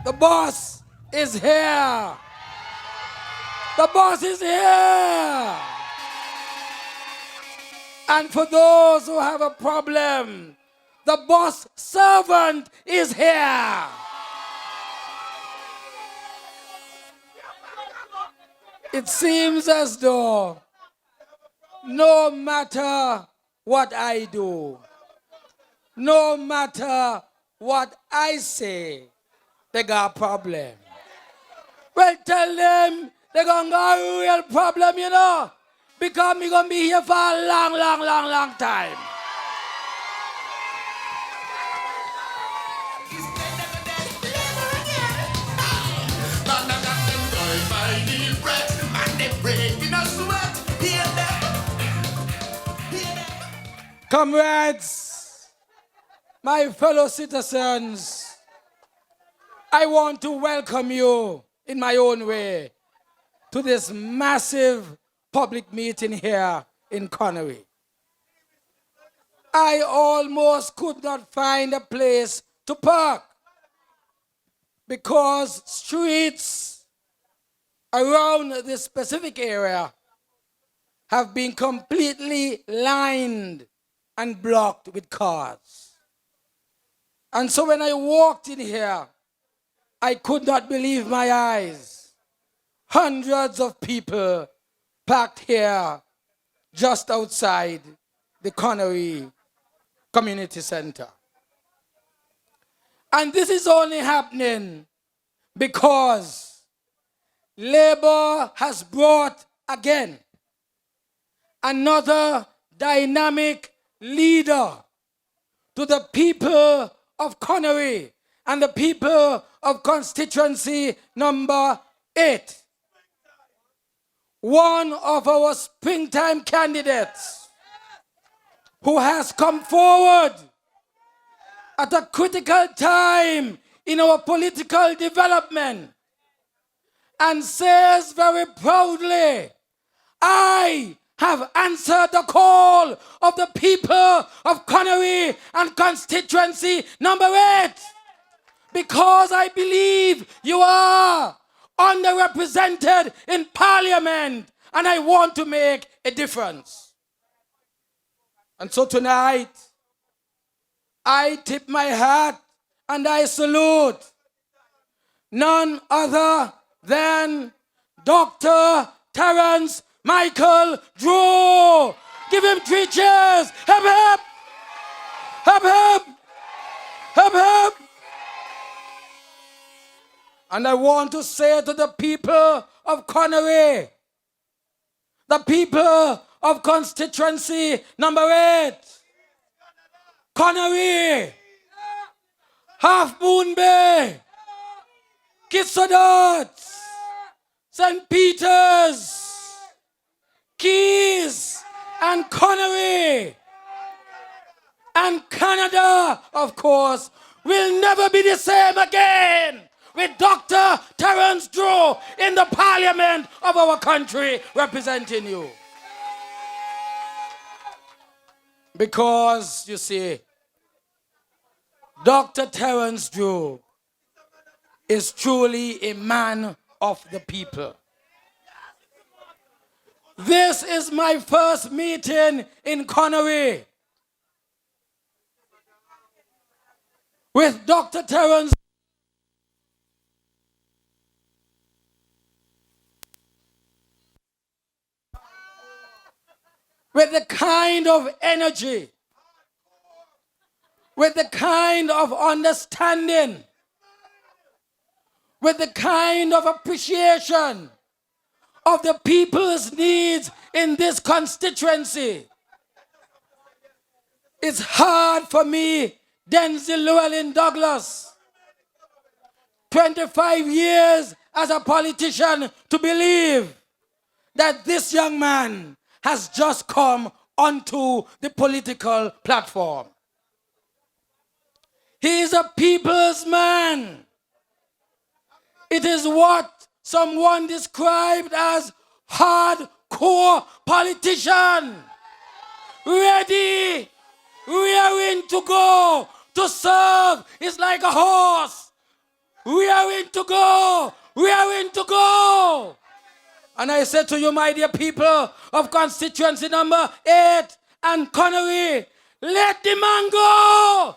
The boss is here. The boss is here. And for those who have a problem, the boss servant is here. It seems as though no matter what I do, no matter what I say, they got a problem. Well, tell them they gonna got a real problem, you know, because me gonna be here for a long time. Comrades, my fellow citizens, I want to welcome you in my own way to this massive public meeting here in Conaree. I almost could not find a place to park because streets around this specific area have been completely lined and blocked with cars. And so when I walked in here, I could not believe my eyes. Hundreds of people packed here just outside the Conaree Community Center. And this is only happening because Labour has brought again another dynamic leader to the people of Conaree and the people of constituency number 8. One of our springtime candidates who has come forward at a critical time in our political development and says very proudly, I have answered the call of the people of Conaree and constituency number 8 because I believe you are underrepresented in parliament and I want to make a difference. And so tonight, I tip my hat and I salute none other than Dr. Terrance Michael Drew. Give him 3 cheers. Hip hip. Hip hip. Hip hip. And I want to say to the people of Conaree, the people of constituency number 8, Conaree, Half Moon Bay, Kitts-Nevis, St. Peter's, Keys and Conaree and Canada, of course, will never be the same again with Dr. Terrance Drew in the parliament of our country representing you. Because, you see, Dr. Terrance Drew is truly a man of the people. This is my first meeting in Conaree with Dr. Terrance. With the kind of energy, with the kind of understanding, with the kind of appreciation of the people's needs in this constituency. It's hard for me, Denzil L in Douglas, 25 years as a politician, to believe that this young man has just come onto the political platform. He is a people's man. It is what someone described as hardcore politician, ready, rearing to go, to serve. Is like a horse We are in to go. We are in to go. And I say to you, my dear people of constituency number 8 and Conaree, let the man go.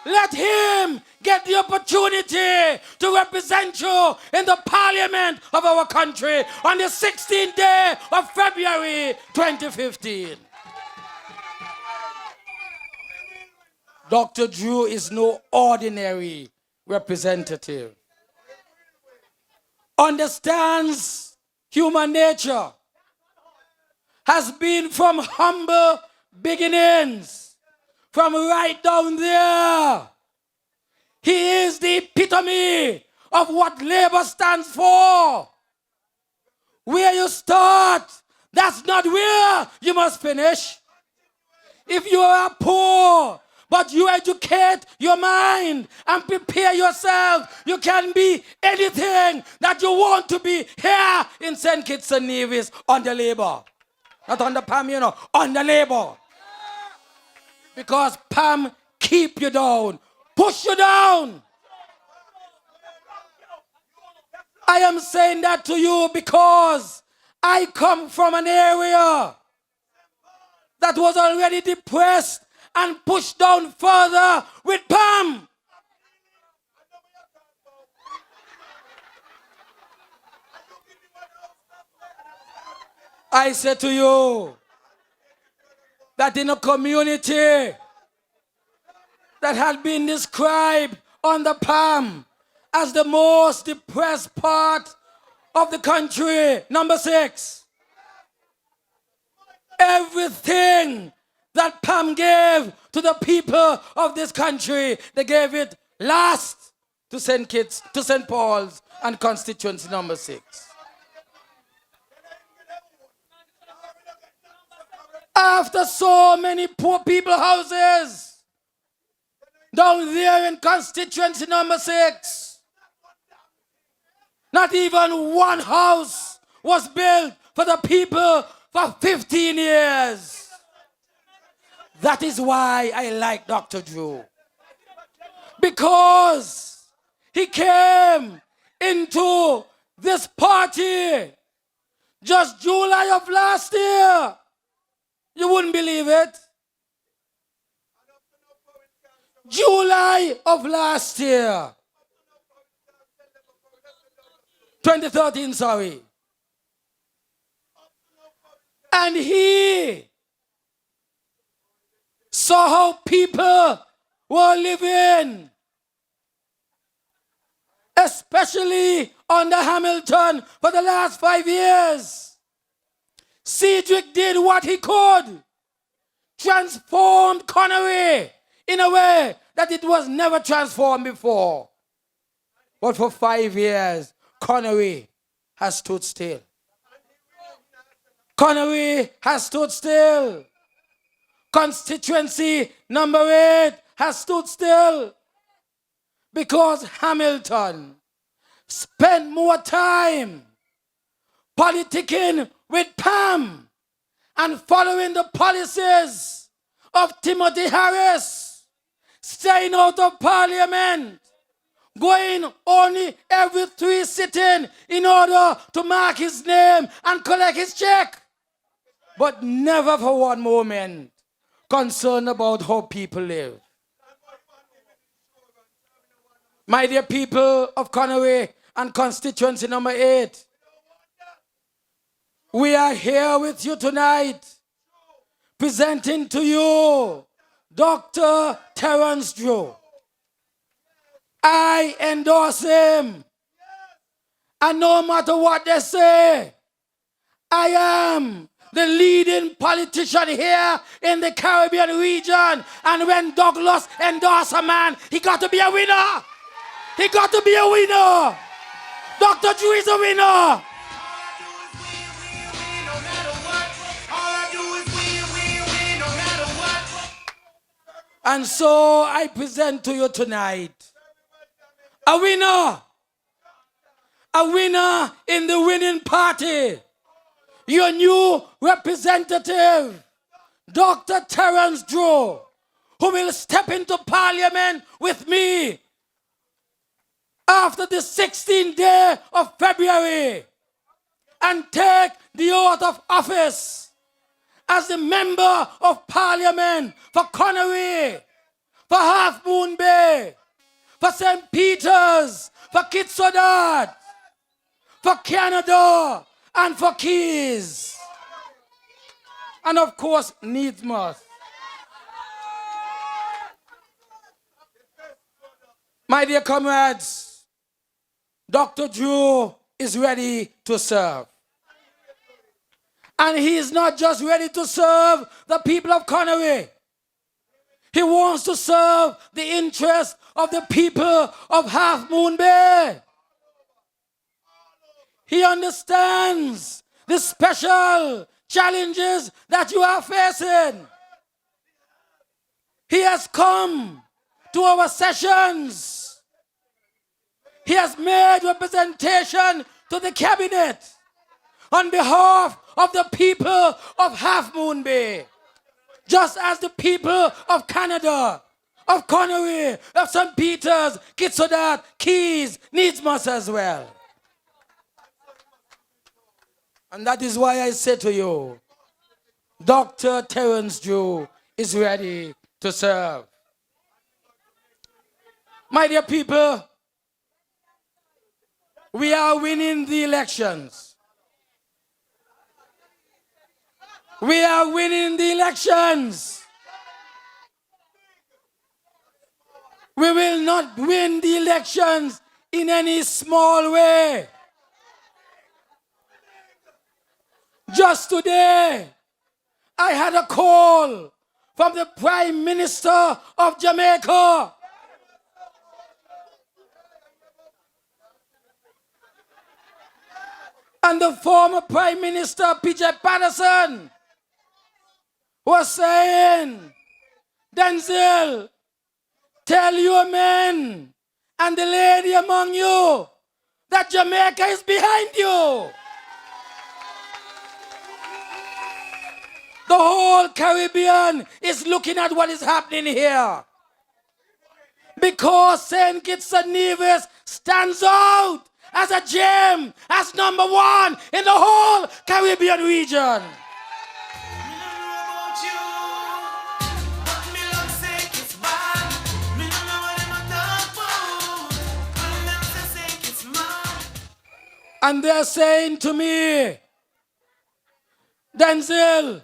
Let him get the opportunity to represent you in the parliament of our country on the 16th day of February 2015. Dr. Drew is no ordinary representative. Understands human nature, has been from humble beginnings, from right down there. He is the epitome of what labor stands for. Where you start, that's not where you must finish. If you are poor, but you educate your mind and prepare yourself, you can be anything that you want to be here in St. Kitts-Nevis under labor. Not under PAM, under labor. Because PAM keep you down, push you down. I am saying that to you because I come from an area that was already depressed and pushed down further with PAM. I say to you that in a community that had been described on the PAM as the most depressed part of the country, number 6, everything that PAM gave to the people of this country, they gave it last to St. Kitts, to St. Paul's and constituency number 6. After so many poor people houses down there in constituency number 6, not even one house was built for the people for 15 years. That is why I like Dr. Drew. Because he came into this party just July of last year. You wouldn't believe it. July of last year. 2013, sorry. And he saw how people were living, especially under Hamilton for the last 5 years. Cedric did what he could, transformed Conaree in a way that it was never transformed before. But for 5 years, Conaree has stood still. Conaree has stood still. Constituency number 8 has stood still because Hamilton spent more time politicking with PAM and following the policies of Timothy Harris, staying out of parliament, going only every 3 sitting in order to mark his name and collect his check, but never for one moment concerned about how people live. My dear people of Conaree and constituency number 8, we are here with you tonight, presenting to you Dr. Terrance Drew. I endorse him. And no matter what they say, I am the leading politician here in the Caribbean region. And when Douglas endorses a man, he got to be a winner. He got to be a winner. Dr. Drew is a winner. And so I present to you tonight a winner in the winning party, your new representative, Dr. Terrance Drew, who will step into parliament with me after the 16th day of February and take the oath of office as the member of parliament for Conaree, for Half Moon Bay, for St. Peter's, for Kitts-Nevis, for Canada, and for Keys. And of course, needs must. My dear comrades, Dr. Drew is ready to serve. And he is not just ready to serve the people of Conaree. He wants to serve the interests of the people of Half Moon Bay. He understands the special challenges that you are facing. He has come to our sessions. He has made representation to the cabinet on behalf of the people of Half Moon Bay, just as the people of Canada, of Conaree, of St. Peter's, Kitts-Nevis, Keys needs must as well. And that is why I say to you, Dr. Terrance Drew is ready to serve. My dear people, we are winning the elections. We are winning the elections. We will not win the elections in any small way. Just today, I had a call from the Prime Minister of Jamaica. And the former Prime Minister, P.J. Patterson, was saying, Denzil, tell your men and the lady among you that Jamaica is behind you. The whole Caribbean is looking at what is happening here. Because St. Kitts-Nevis stands out as a gem, as #1 in the whole Caribbean region. And they're saying to me, Denzil,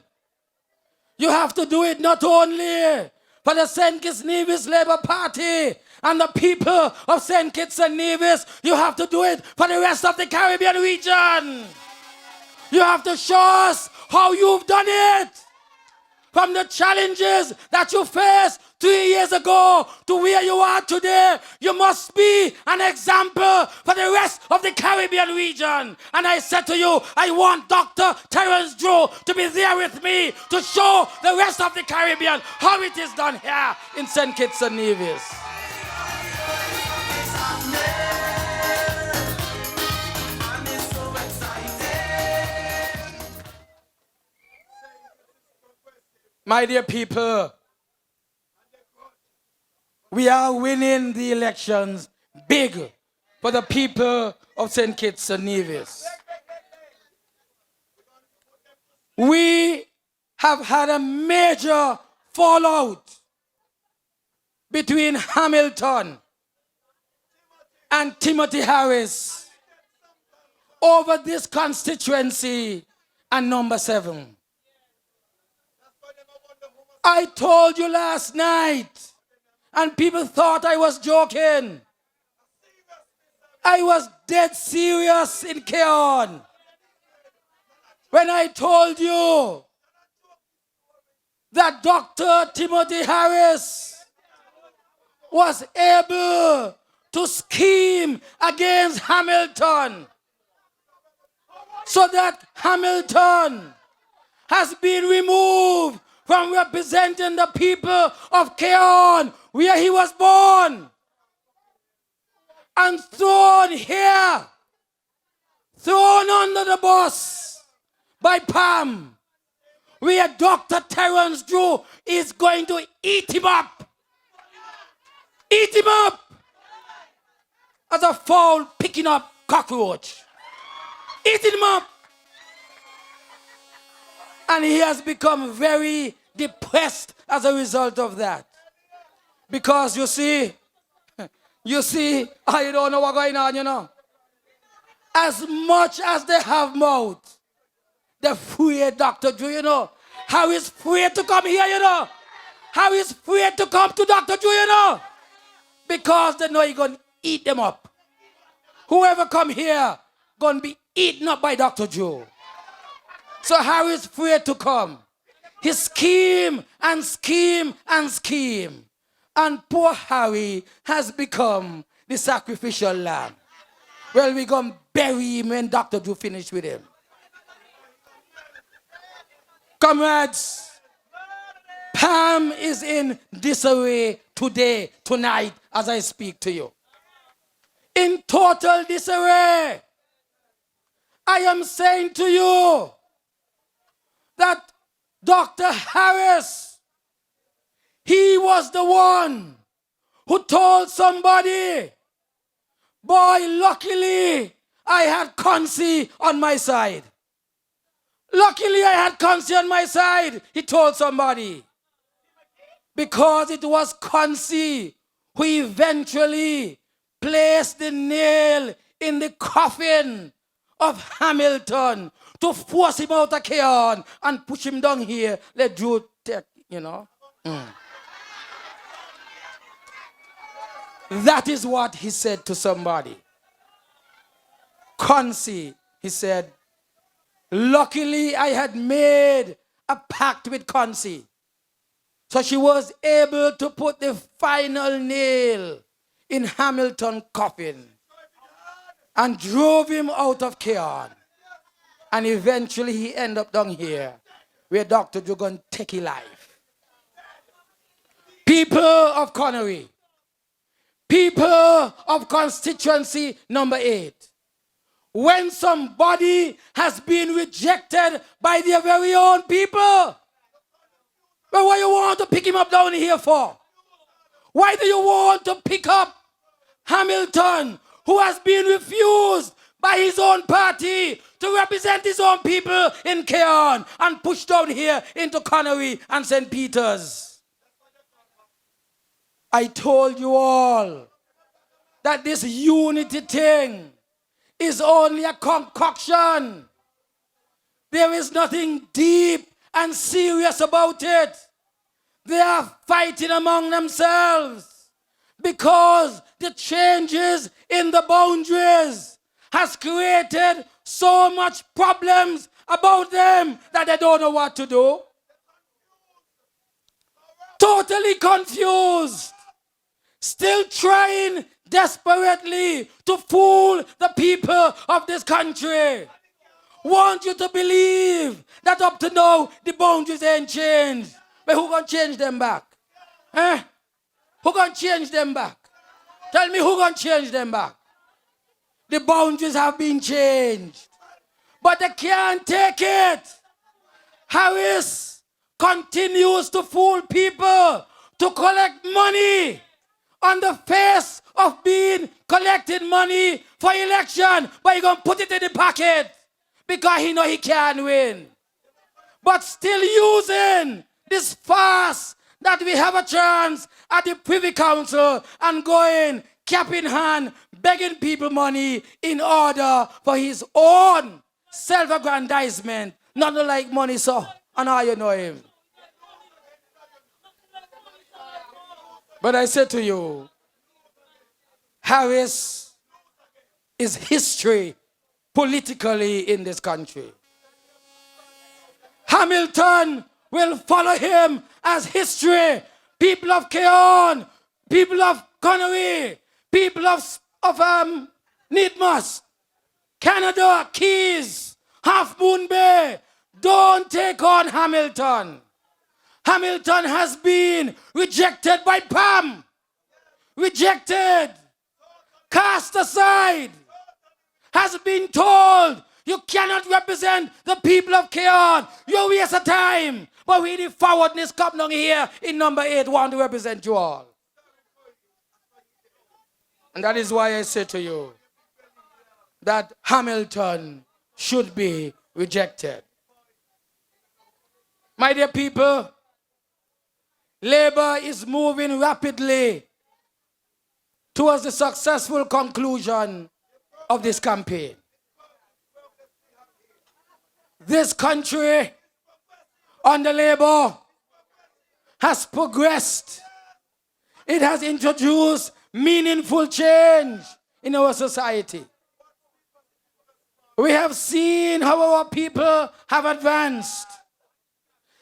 you have to do it not only for the St. Kitts-Nevis Labour Party and the people of St. Kitts-Nevis, you have to do it for the rest of the Caribbean region. You have to show us how you've done it. From the challenges that you faced 3 years ago to where you are today, you must be an example for the rest of the Caribbean region. And I said to you, I want Dr. Terrance Drew to be there with me to show the rest of the Caribbean how it is done here in St. Kitts and Nevis. My dear people, we are winning the elections big for the people of St. Kitts and Nevis. We have had a major fallout between Hamilton and Timothy Harris over this constituency and #7. I told you last night, and people thought I was joking. I was dead serious in Keon when I told you that Dr. Timothy Harris was able to scheme against Hamilton so that Hamilton has been removed from representing the people of Keon, where he was born, and thrown here, thrown under the bus by Pam, where Dr. Terrance Drew is going to eat him up. Eat him up. as a fowl picking up cockroach. Eating him up. And he has become very depressed as a result of that. Because you see, I don't know what's going on, you know. As much as they have mouth, they're afraid, Dr. Drew, you know. How is afraid to come here, you know. How is afraid to come to Dr. Drew, you know. Because they know he's going to eat them up. Whoever come here, going to be eaten up by Dr. Drew. So Harry is afraid to come. He scheme and scheme and scheme. And poor Harry has become the sacrificial lamb. Well, we're going to bury him when Dr. Drew finish with him. Comrades, Pam is in disarray today, tonight, as I speak to you. In total disarray. I am saying to you that Dr. Harris, he was the one who told somebody, boy, luckily I had Consi on my side. Luckily I had Consi on my side, he told somebody. Because it was Consi who eventually placed the nail in the coffin of Hamilton to force him out of Keon and push him down here. Let Drew take, you know. That is what he said to somebody. Consi, he said, luckily I had made a pact with Consi. So she was able to put the final nail in Hamilton's coffin and drove him out of Keon. And eventually he ended up down here where Dr. Drew going to take his life. People of Conaree, people of constituency number 8, when somebody has been rejected by their very own people, well, what you want to pick him up down here for? Why do you want to pick up Hamilton, who has been refused by his own party to represent his own people in Keon and pushed down here into Conaree and St. Peter's? I told you all that this unity thing is only a concoction. There is nothing deep and serious about it. They are fighting among themselves because the changes in the boundaries has created so much problems about them that they don't know what to do. Totally confused. Still trying desperately to fool the people of this country. Want you to believe that up to now the boundaries ain't changed. But who gonna change them back? Eh? Who gonna change them back? Tell me who gonna change them back? The boundaries have been changed. But they can't take it. Harris continues to fool people to collect money on the face of being collecting money for election. But he's gonna put it in the pocket because he know he can win. But still using this farce that we have a chance at the Privy Council and going cap in hand, begging people money in order for his own self-aggrandizement. Nothing like money, so, and how you know him. But I say to you, Harris is history politically in this country. Hamilton will follow him as history. People of Keon, people of Conaree, people of Needmas, Canada, Keys, Half Moon Bay, don't take on Hamilton. Hamilton has been rejected by Pam. Rejected. Cast aside. Has been told you cannot represent the people of Keon. You waste of time. But we the forwardness come down here in number 8 want to represent you all. And that is why I say to you that Hamilton should be rejected. My dear people, Labour is moving rapidly towards the successful conclusion of this campaign. This country under Labour has progressed. It has introduced meaningful change in our society. We have seen how our people have advanced.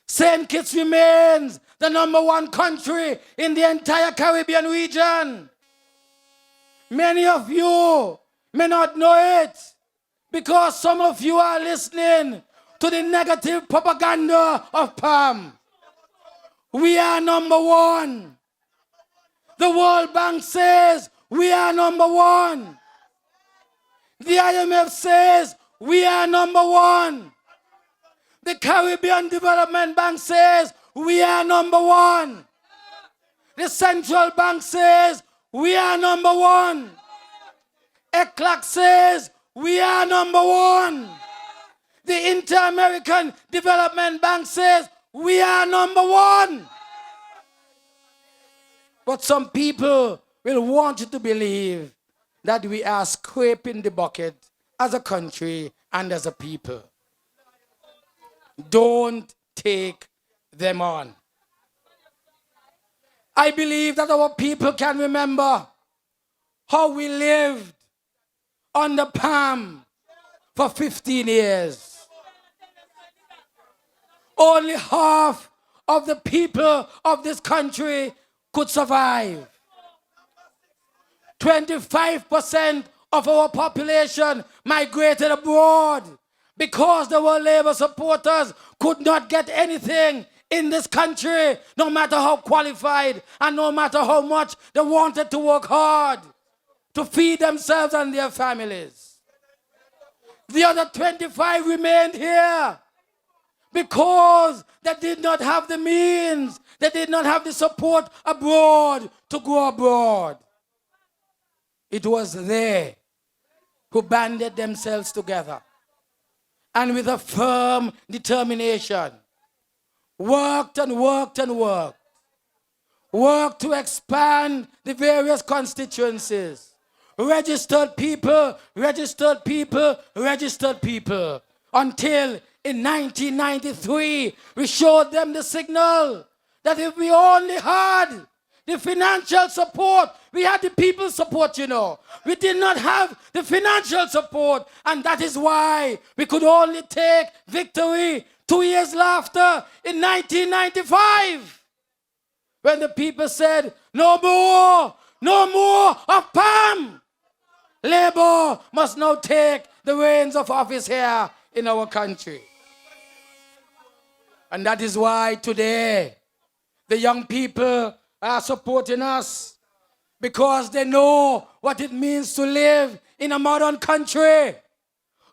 St. Kitts remains the #1 country in the entire Caribbean region. Many of you may not know it because some of you are listening to the negative propaganda of PAM. We are #1. The World Bank says we are #1. The IMF says we are #1. The Caribbean Development Bank says we are #1. The Central Bank says we are #1. ECLAC says we are #1. The Inter-American Development Bank says we are #1. But some people will want you to believe that we are scraping the bucket as a country and as a people. Don't take them on. I believe that our people can remember how we lived under PAM for 15 years. Only half of the people of this country could survive. 25% of our population migrated abroad because the World Labour supporters could not get anything in this country, no matter how qualified and no matter how much they wanted to work hard to feed themselves and their families. The other 25 remained here because they did not have the means, they did not have the support abroad to go abroad. It was they who banded themselves together and with a firm determination worked and worked and worked. Worked to expand the various constituencies. Registered people, registered people, registered people. Until in 1993, we showed them the signal that if we only had the financial support, we had the people's support, you know. We did not have the financial support, and that is why we could only take victory 2 years after in 1995. When the people said, no more of PAM. Labour must now take the reins of office here in our country. And that is why today the young people are supporting us because they know what it means to live in a modern country.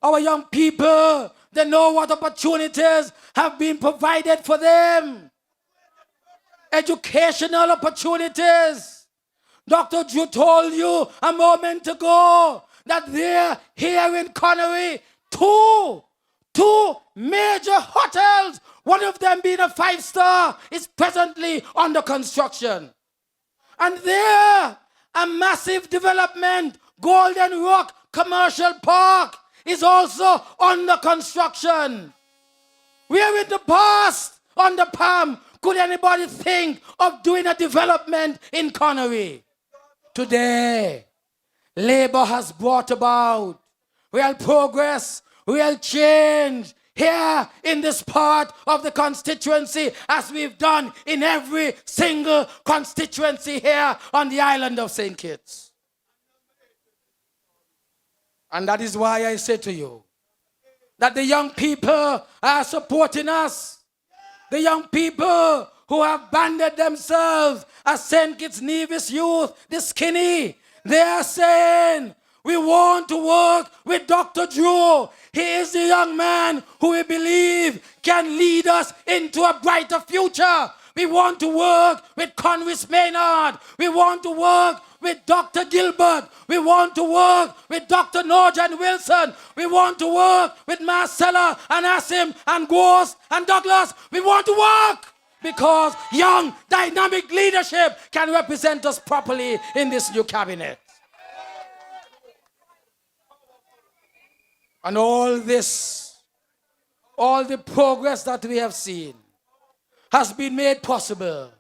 Our young people, they know what opportunities have been provided for them. Educational opportunities. Dr. Drew told you a moment ago that there, here in Conaree, two major hotels, one of them being a 5-star, is presently under construction. And there, a massive development, Golden Rock Commercial Park, is also under construction. Where in the past, under PAM, could anybody think of doing a development in Conaree? Today, Labour has brought about real progress, real change here in this part of the constituency, as we've done in every single constituency here on the island of St. Kitts. And that is why I say to you that the young people are supporting us. The young people who have banded themselves as St. Kitts-Nevis youth, the skinny, they are saying, we want to work with Dr. Drew. He is the young man who we believe can lead us into a brighter future. We want to work with Conaree Maynard. We want to work with Dr. Gilbert. We want to work with Dr. Norjan Wilson. We want to work with Marcella and Asim and Ghost and Douglas. We want to work because young, dynamic leadership can represent us properly in this new cabinet. And all this, all the progress that we have seen has been made possible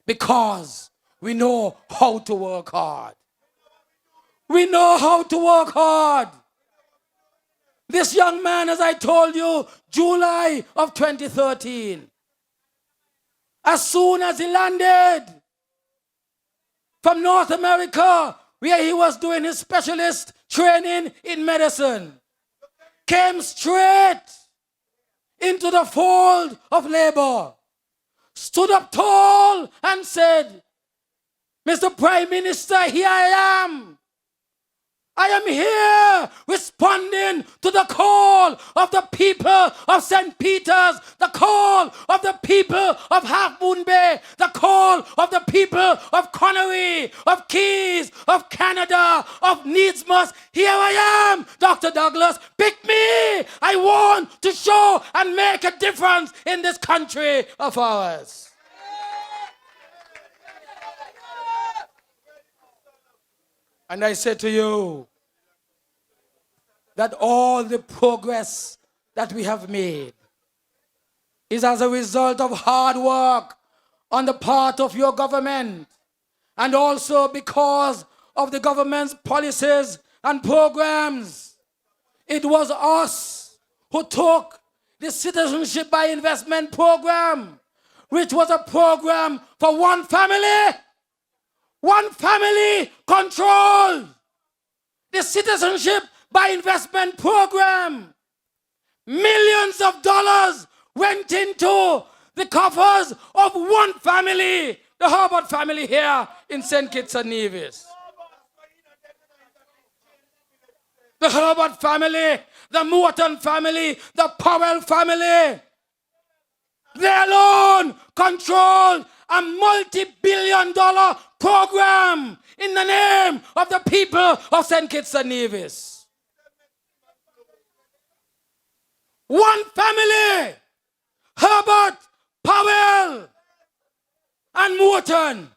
because we know how to work hard. We know how to work hard. This young man, as I told you, July of 2013, as soon as he landed from North America, where he was doing his specialist training in medicine, came straight into the fold of labor, stood up tall and said, Mr. Prime Minister, here I am. I am here responding to the call of the people of St. Peter's, the call of the people of Half Moon Bay, the call of the people of Conaree, of Keys, of Canada, of Needsmust. Here I am, Dr. Douglas. Pick me. I want to show and make a difference in this country of ours. And I say to you that all the progress that we have made is as a result of hard work on the part of your government, and also because of the government's policies and programs. It was us who took the Citizenship by Investment program, which was a program for one family control. The Citizenship by Investment program. Millions of dollars went into the coffers of one family, the Herbert family here in St. Kitts-Nevis. The Herbert family, the Morton family, the Powell family. They alone control a multi-billion-dollar program in the name of the people of St. Kitts-Nevis. One family, Herbert, Powell, and Morton.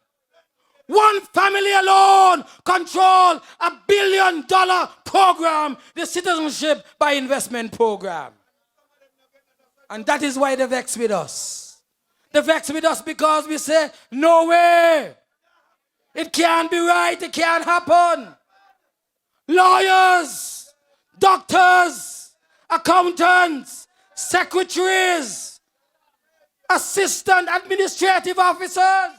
One family alone control a billion-dollar program, the Citizenship by Investment program. And that is why they vex with us. They vex with us because we say, no way. It can't be right. It can't happen. Lawyers, doctors, accountants, secretaries, assistant administrative officers,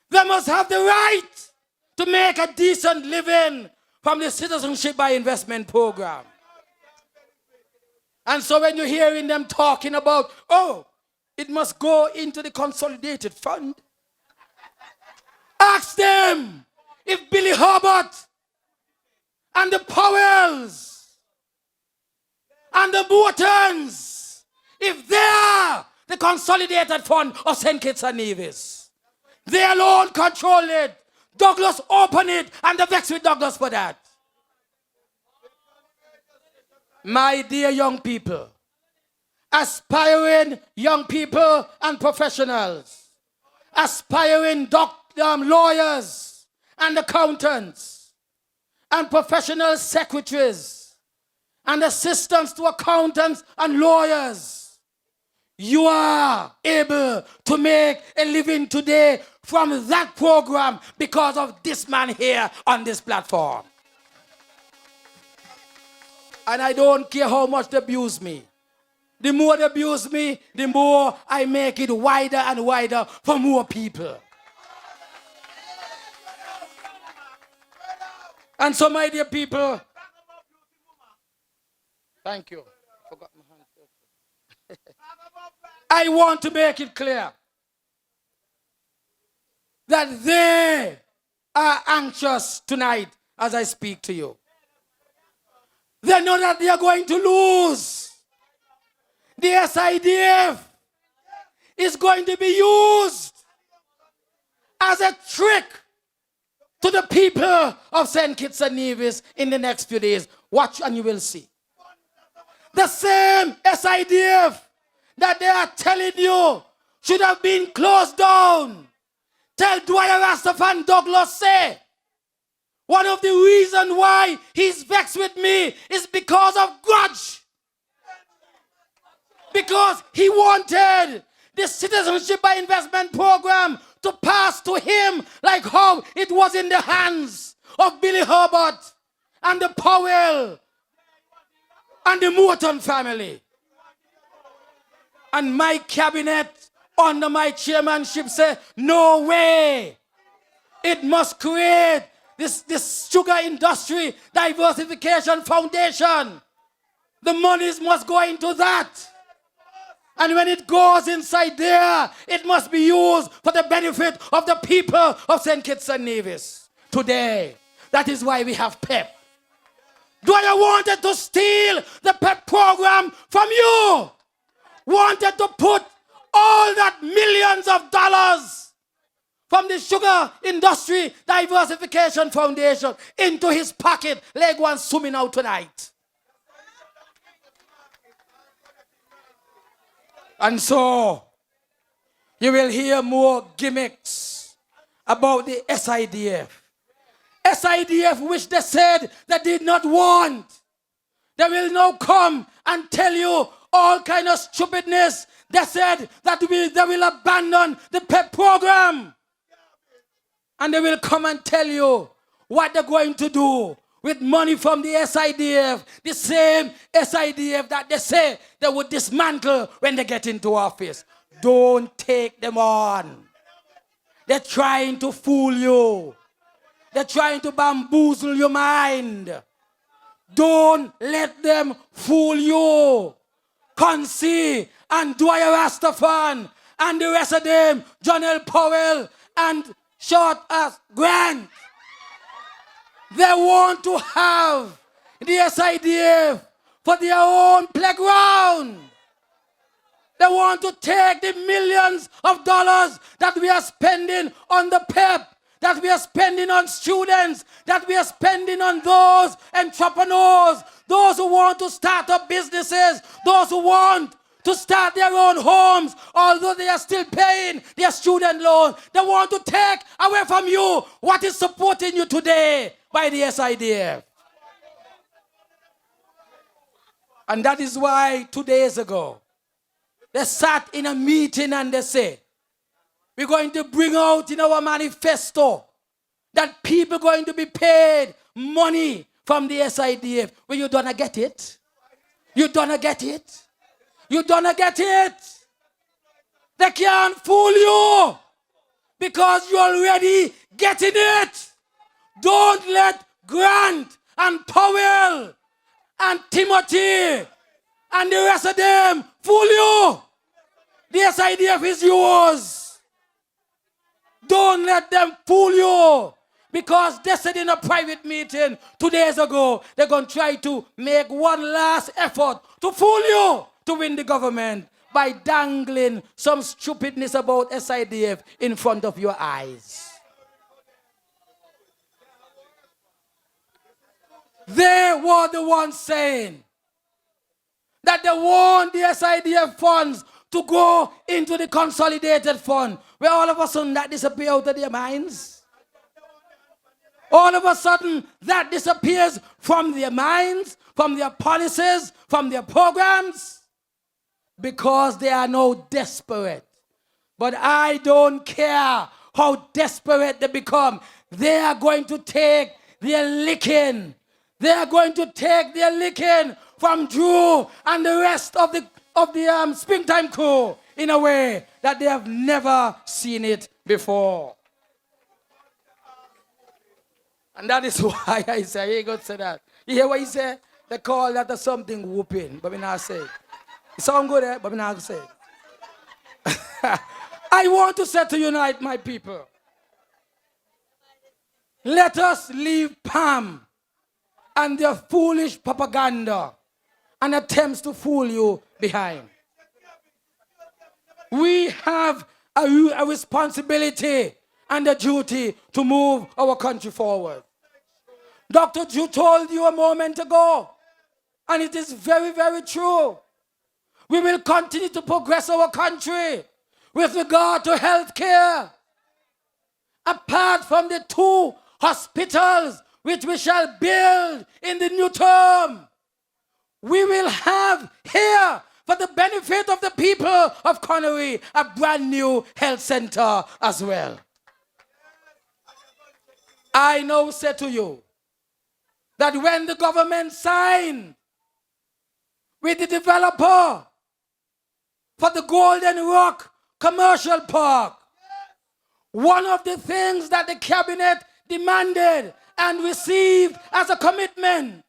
they must have the right to make a decent living from the Citizenship by Investment program. And so when you're hearing them talking about, oh, it must go into the consolidated fund, ask them if Billy Herbert and the Powells and the Mortons, if they are the consolidated fund of St. Kitts-Nevis, they alone control it. Douglas opened it, and they vex with Douglas for that. My dear young people, aspiring young people and professionals, aspiring lawyers and accountants and professional secretaries and assistants to accountants and lawyers, you are able to make a living today from that program because of this man here on this platform. And I don't care how much they abuse me. The more they abuse me, the more I make it wider and wider for more people. And so, my dear people, thank you. Forgot my hand. I want to make it clear that they are anxious tonight as I speak to you. They know that they are going to lose. The SIDF is going to be used as a trick to the people of St. Kitts-Nevis in the next few days. Watch and you will see. The same SIDF that they are telling you should have been closed down. Tell Dwyer Rastafan Douglas say, one of the reasons why he's vexed with me is because of grudge. Because he wanted the Citizenship by Investment program to pass to him like how it was in the hands of Billy Herbert and the Powell and the Morton family. And my cabinet under my chairmanship said, no way. It must create this sugar industry diversification foundation. The monies must go into that. And when it goes inside there, it must be used for the benefit of the people of St. Kitts-Nevis. Today, that is why we have PEP. Dwyer wanted to steal the PEP program from you. Wanted to put all that millions of dollars from the Sugar Industry Diversification Foundation into his pocket. Leg one swimming out tonight. And so, you will hear more gimmicks about the SIDF. SIDF, which they said they did not want. They will now come and tell you all kind of stupidness. They said that they will abandon the PEP program. And they will come and tell you what they're going to do with money from the SIDF, the same SIDF that they say they would dismantle when they get into office. Don't take them on. They're trying to fool you. They're trying to bamboozle your mind. Don't let them fool you. Conaree and Dwyer Rastafan and the rest of them, John L. Powell and Short as Grant. They want to have the SIDF for their own playground. They want to take the millions of dollars that we are spending on the PEP, that we are spending on students, that we are spending on those entrepreneurs, those who want to start up businesses, those who want to start their own homes, although they are still paying their student loan. They want to take away from you what is supporting you today by the SIDF. And that is why 2 days ago, they sat in a meeting and they said, we're going to bring out in our manifesto that people are going to be paid money from the SIDF. Well, you don't get it. You don't get it. You don't get it. They can't fool you because you're already getting it. Don't let Grant and Powell and Timothy and the rest of them fool you. The SIDF is yours. Don't let them fool you. Because they said in a private meeting 2 days ago, they're going to try to make one last effort to fool you to win the government by dangling some stupidness about SIDF in front of your eyes. They were the ones saying that they want the SIDF funds to go into the consolidated fund, where all of a sudden that disappears out of their minds. All of a sudden that disappears from their minds, from their policies, from their programs, because they are now desperate. But I don't care how desperate they become. They are going to take their licking. They are going to take their licking from Drew and the rest of the springtime crew in a way that they have never seen it before. And that is why I say, he ain't going to say that. You hear what he said? They call that something whooping, but we not say it. It sounds good, but we not say it. I want to say to unite my people. Let us leave Pam and their foolish propaganda and attempts to fool you behind. We have a responsibility and the duty to move our country forward. Dr. Drew told you a moment ago, and it is very, very true. We will continue to progress our country with regard to health care. Apart from the 2 hospitals which we shall build in the new term, we will have here, for the benefit of the people of Conaree, a brand new health center as well. I now say to you that when the government signed with the developer for the Golden Rock Commercial Park, one of the things that the cabinet demanded and received as a commitment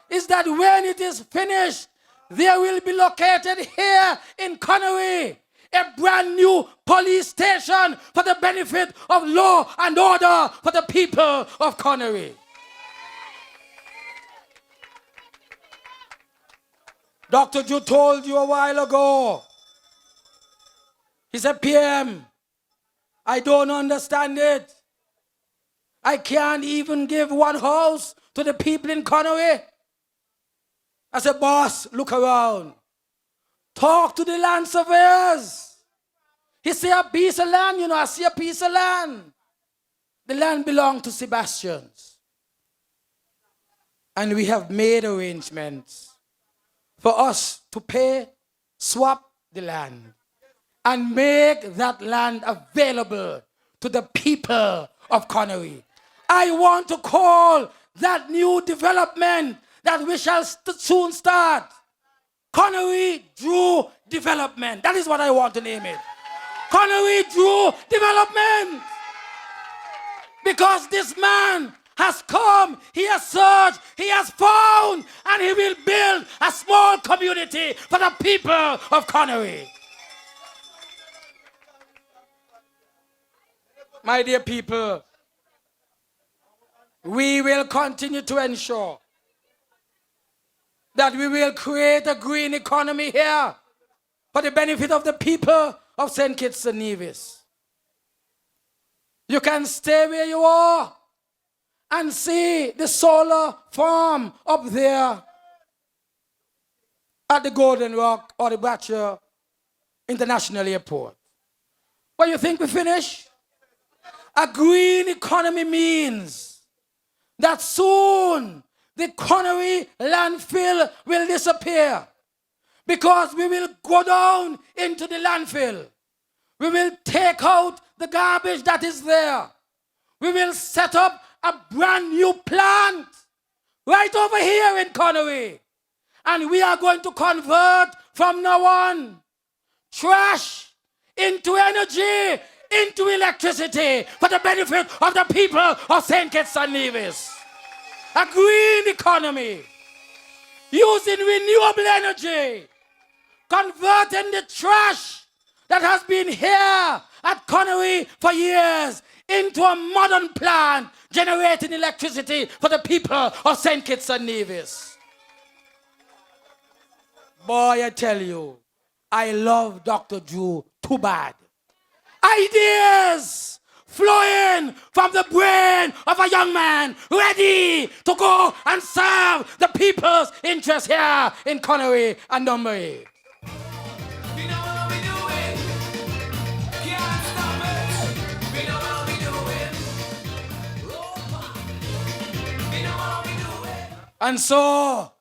is that when it is finished, there will be located here in Conaree a brand new police station for the benefit of law and order for the people of Conaree. Dr. Drew told you a while ago, he said, PM, I don't understand it. I can't even give one house to the people in Conaree. I said, boss, look around. Talk to the land surveyors. He said, a piece of land, I see a piece of land. The land belonged to Sebastians. And we have made arrangements for us to swap the land and make that land available to the people of Conaree. I want to call that new development that we shall soon start Conaree Drew Development. That is what I want to name it. Conaree Drew Development. Because this man has come, he has searched, he has found, and he will build a small community for the people of Conaree. My dear people, we will continue to ensure that we will create a green economy here for the benefit of the people of St. Kitts-Nevis. You can stay where you are and see the solar farm up there at the Golden Rock or the Bratcher International Airport. But you think we finish? A green economy means that soon the Conaree landfill will disappear, because we will go down into the landfill. We will take out the garbage that is there. We will set up a brand new plant right over here in Conaree. And we are going to convert from now on trash into energy, into electricity for the benefit of the people of St. Kitts-Nevis. A green economy, using renewable energy, converting the trash that has been here at Conaree for years into a modern plant generating electricity for the people of St. Kitts-Nevis. Boy, I tell you, I love Dr. Drew too bad. Ideas flowing from the brain of a young man ready to go and serve the people's interest here in Conaree and Number 8. And so,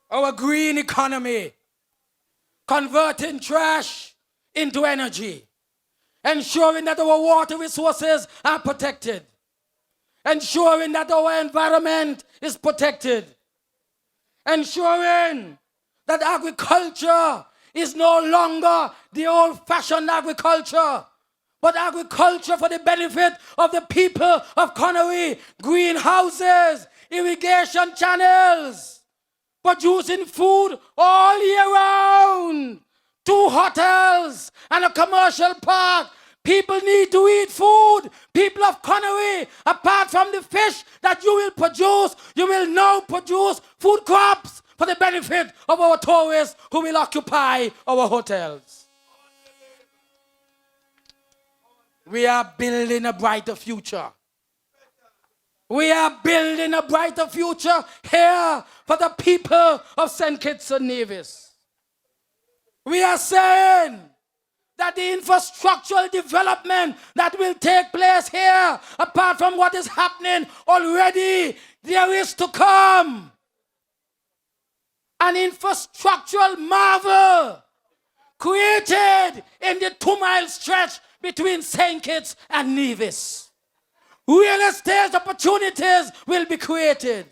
our green economy, converting trash into energy, ensuring that our water resources are protected, ensuring that our environment is protected, ensuring that agriculture is no longer the old-fashioned agriculture, but agriculture for the benefit of the people of Conaree, greenhouses, irrigation channels, producing food all year round, 2 hotels and a commercial park. People need to eat food. People of Conaree, apart from the fish that you will produce, you will now produce food crops for the benefit of our tourists who will occupy our hotels. We are building a brighter future. We are building a brighter future here for the people of St. Kitts-Nevis. We are saying that the infrastructural development that will take place here, apart from what is happening already, there is to come an infrastructural marvel created in the 2-mile stretch between St. Kitts and Nevis. Real estate opportunities will be created.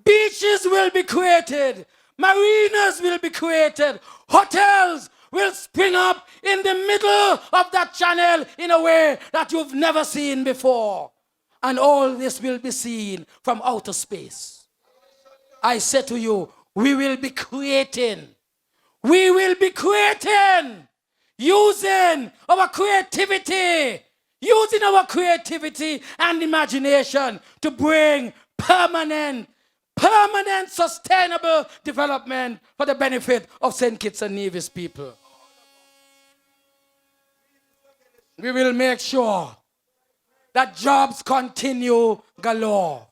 Beaches will be created. Marinas will be created. Hotels will spring up in the middle of that channel in a way that you've never seen before. And all this will be seen from outer space. I say to you, we will be creating. We will be creating using our creativity. Using our creativity and imagination to bring permanent, sustainable development for the benefit of St. Kitts and Nevis people. We will make sure that jobs continue galore.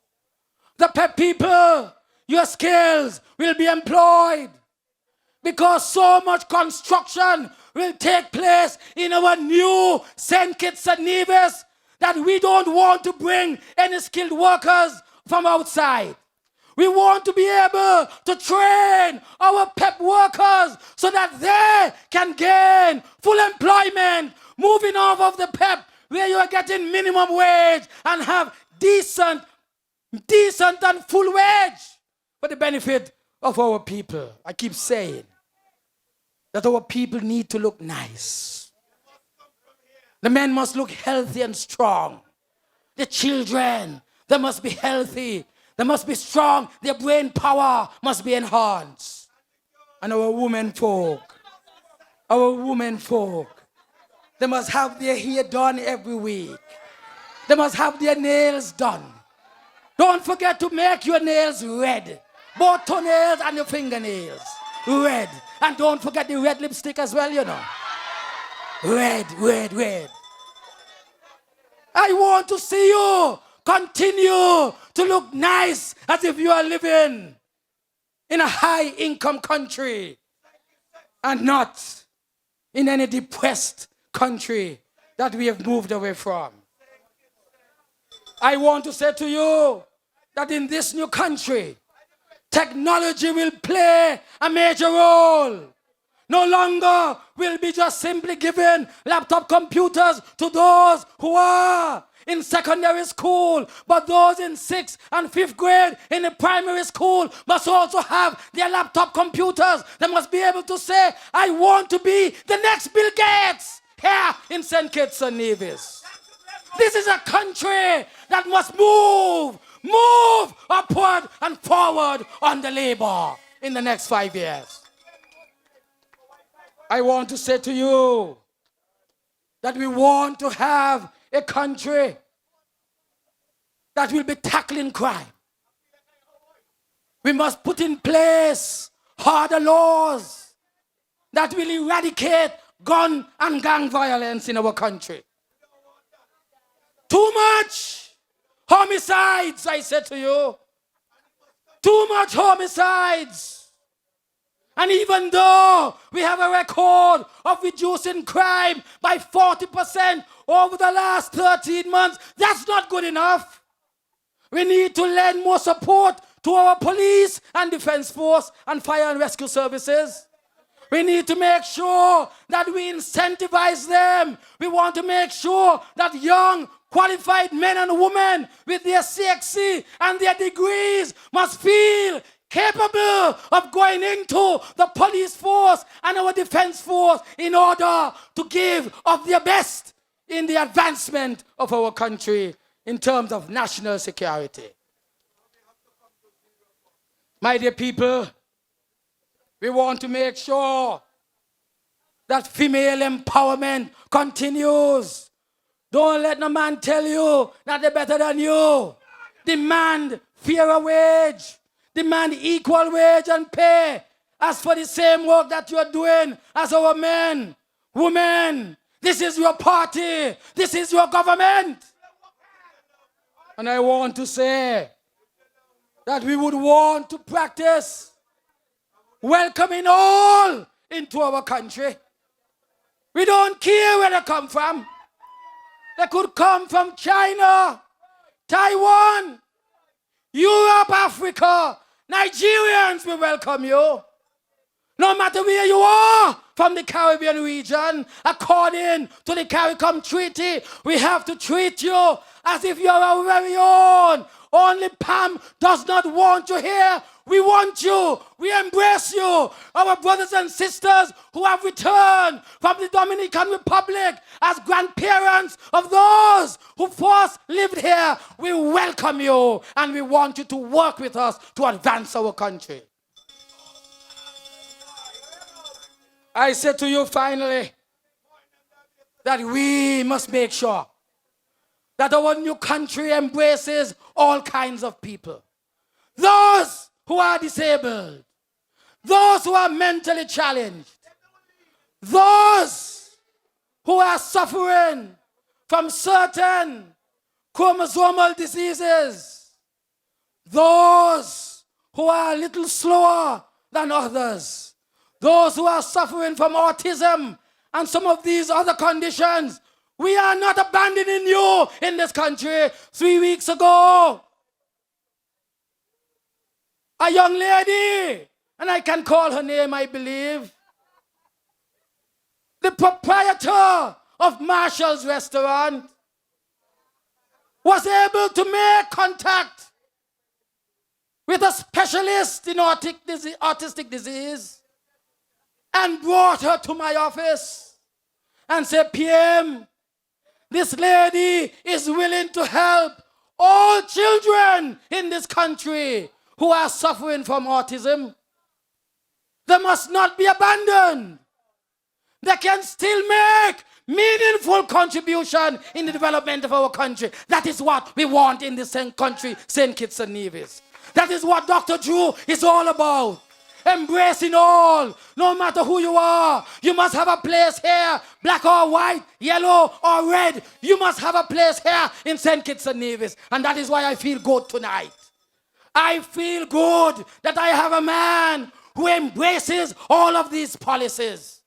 The people, your skills will be employed because so much construction will take place in our new St. Kitts and Nevis that we don't want to bring any skilled workers from outside. We want to be able to train our PEP workers so that they can gain full employment, moving off of the PEP where you are getting minimum wage and have decent and full wage for the benefit of our people. I keep saying that our people need to look nice. The men must look healthy and strong. The children, they must be healthy. They must be strong. Their brain power must be enhanced. And our women folk, they must have their hair done every week. They must have their nails done. Don't forget to make your nails red. Both toenails and your fingernails. Red. And don't forget the red lipstick as well, you know. Red. I want to see you continue to look nice as if you are living in a high-income country and not in any depressed country that we have moved away from. I want to say to you that in this new country, technology will play a major role. No longer will be just simply giving laptop computers to those who are in secondary school, but those in 6th and 5th grade in the primary school must also have their laptop computers. They must be able to say, I want to be the next Bill Gates here in St. Kitts and Nevis. This is a country that must move upward and forward on the labor in the next 5 years. I want to say to you that we want to have a country that will be tackling crime. We must put in place harder laws that will eradicate gun and gang violence in our country. Too much homicides, I said to you. Too much homicides. And even though we have a record of reducing crime by 40% over the last 13 months, that's not good enough. We need to lend more support to our police and defense force and fire and rescue services. We need to make sure that we incentivize them. We want to make sure that young, qualified men and women with their CXC and their degrees must feel capable of going into the police force and our defense force in order to give of their best in the advancement of our country in terms of national security. My dear people, we want to make sure that female empowerment continues. Don't let no man tell you that they're better than you. Demand fairer wage. Demand equal wage and pay as for the same work that you are doing as our men, women. This is your party. This is your government. And I want to say that we would want to practice welcoming all into our country. We don't care where they come from. They could come from China, Taiwan, Europe, Africa. Nigerians, we welcome you. No matter where you are from the Caribbean region, according to the CARICOM Treaty, we have to treat you as if you're our very own. Only Pam does not want you here. We want you. We embrace you. Our brothers and sisters who have returned from the Dominican Republic as grandparents of those who first lived here, we welcome you and we want you to work with us to advance our country. I say to you finally that we must make sure that our new country embraces all kinds of people. Those who are disabled, those who are mentally challenged, those who are suffering from certain chromosomal diseases, those who are a little slower than others, those who are suffering from autism and some of these other conditions. We are not abandoning you in this country. 3 weeks ago, a young lady, and I can call her name, I believe, the proprietor of Marshall's restaurant, was able to make contact with a specialist in autistic disease and brought her to my office and said, PM, this lady is willing to help all children in this country who are suffering from autism. They must not be abandoned. They can still make meaningful contribution in the development of our country. That is what we want in this country, St. Kitts-Nevis. That is what Dr. Drew is all about. Embracing all, no matter who you are. You must have a place here, black or white, yellow or red. You must have a place here in St. Kitts-Nevis. And that is why I feel good tonight. I feel good that I have a man who embraces all of these policies.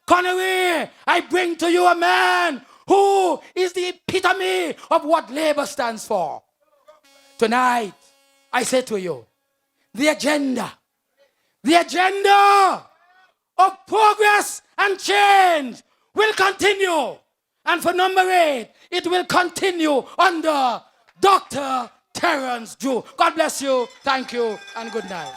Conaree, I bring to you a man who is the epitome of what Labour stands for. Tonight, I say to you, the agenda of progress and change will continue. And for number 8, it will continue under Dr. Terrance Drew. God bless you. Thank you and good night.